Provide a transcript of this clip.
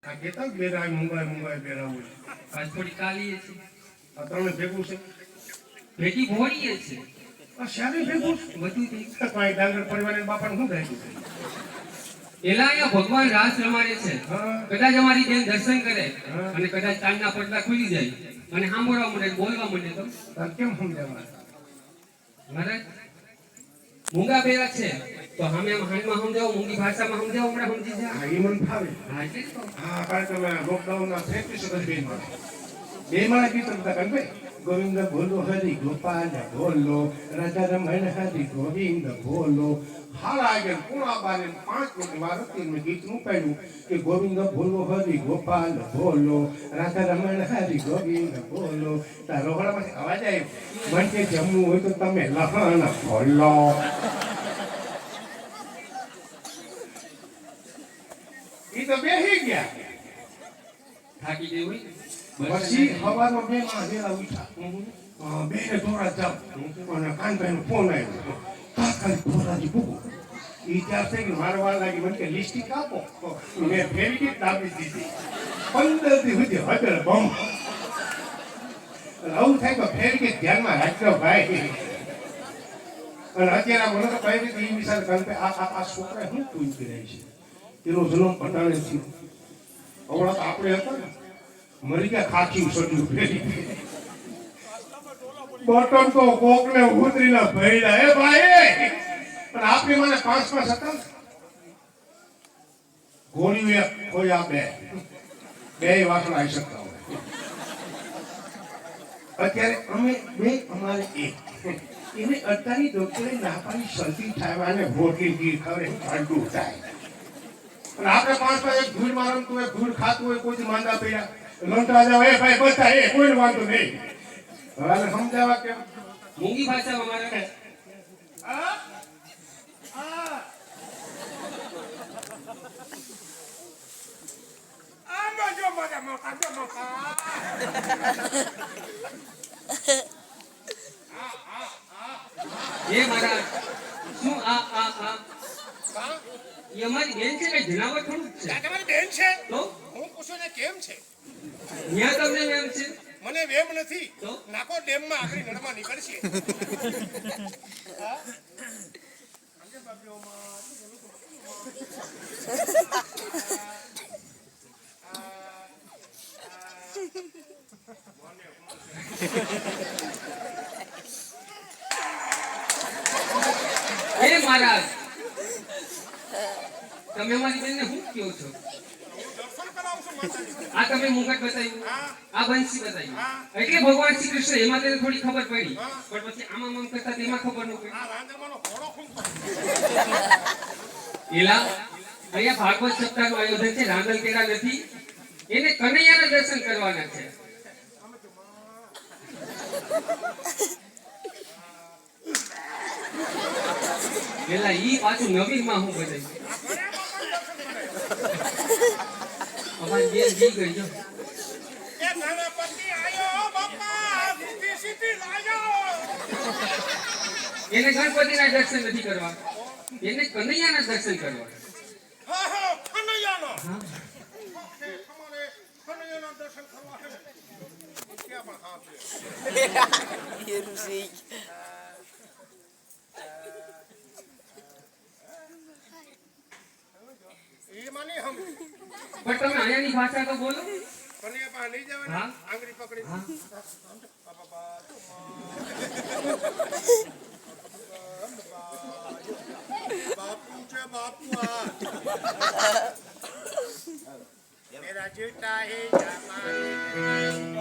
આ કેતા બેરા મુંબઈ બેરા હોય આજ થોડી કાલી છે આ ત્રણે ભેગું છે ભેટી ભોળી છે આ શારી ભેગું બધું થઈ કોઈ ડાંગર પરિવારના બાપાને શું થાય છે એલા અહીંયા ભગવાન રાસ રમાડે છે કદાચ અમારી બેન દર્શન કરે અને કદાચ કાનના પડદા ખુલી જાય અને સાંભળવા મળે બોલવા મળે તો કેમ સમજાવવા મહારાજ મૂંગા બેરા છે તો અમે હાલમાં સમજાવો મૂંગી ભાષામાં સમજાવો હમણાં સમજી જાય હા એ મને ફાવે હા એટલે જ કહું. હા કારણ કે મેં લોકડાઉનના 33 વર્ષ બે મારા ગીતો બધા કારણ ભાઈ ગોવિંદ બોલો હરિ ગોપાલ બોલો રાજા રમણ હરિ ગોવિંદ બોલો હાલ આગળ પૂણા બારે 5 મિનિટ મારું ગીતનું પાડ્યું કે ગોવિંદ બોલો હરિ ગોપાલ બોલો રાજા રમણ હરિ ગોવિંદ બોલો તારો ગળામાંથી અવાજ આવ્યો મને કે જમવું હોય તો તમે લહણ બોલો ઈ તો બેહી ગયા થાકી ગઈ હોય પછી હવારમાં બે માં વેલા ઉઠ્યા બે ને થોડા જાવ અને કાનભાઈ નો ફોન આવ્યો તાત્કાલિક થોડાથી ભૂગો ઈ ત્યાં થઈ ગયું મારે વાર લાગી મને કે લિસ્ટિક આપો મેં ફેરી ગીત આપી દીધી 15 દી સુધી હદર બમ આવું થાય તો ફેરી ગીત ધ્યાનમાં રાખજો ભાઈ અને અત્યારે મને તો કઈ રીતે એ વિચાર કરે કે આ છોકરા શું તું કરે છે એનો જન્મ પટાણે થયો હમણાં તો આપણે હતા ને મરી ગયા ખાખી સડ્યું ફેરી બટન તો કોકને ઉતરીને ભર્યા એ ભાઈ પણ આપણી મને 5 હતા ગોળીઓ એક ખોયા બે વાસણ આવી શકતા હોય અત્યારે અમે બે અમારે એક એને અડતાની ડોક્ટરે નાપાની શરદી થાય અને રોટલી ગીર ખવડે ઠંડુ થાય અને આપણે 5 એક ધૂળ મારમતું હોય ધૂળ ખાતું હોય કોઈ માંદા પડ્યા લંટા જાવ એ ભાઈ બધા એ કોઈ વાંધો નહીં હવે સમજાવવા કેમ મૂંગી ભાષામાં મારે એ મારા શું આ એ અમારી બેન છે કે જનાવર થોડું છે તમારી બેન છે તો હું પૂછું ને કેમ છે ત્યાં તમને એમ છે મને વેમ નથી તો? નાકો ડેમ માં આગળ નડમાં નીકળશે એ મહારાજ તમે અમારી બેનને શું કહો છો દર્શન કરાવશું માતાજી આ તમે મુગટ બતાવ્યું હા. આ બંસી બતાવ્યું હા. એટલે ભગવાન શ્રી કૃષ્ણ એમાં તેને થોડી ખબર પડી પણ પછી આમાં આમ કરતા તેમાં ખબર ન પડી આ રાંદરમાંનો ઘોડો ખૂંદતો એલા અહીંયા ભાગવત સપ્તાહનું આયોજન છે રાંદલ કેરા નથી એને કનૈયાના દર્શન કરવાના છે એલા ઈ પાછું નવીનમાં હું બધાય અમારી બેન જી ગઈ જો એ ગણપતિ આયો બાપા સીધી સીધી લાયો એને ગણપતિના દર્શન નથી કરવા એને કનૈયાના દર્શન કરવા હા હા કનૈયાનો હા તમારે કનૈયાના દર્શન કરવા છે ક્યાં પણ હા છે એ માની હમ પણ તમે અહીંયાની ભાષા તો બોલો કનૈયા પાસે લઈ જવાના હા. આંગળી પકડી હા. બાપુ છે બાપુ આ મેરા જૂતા હે જમાને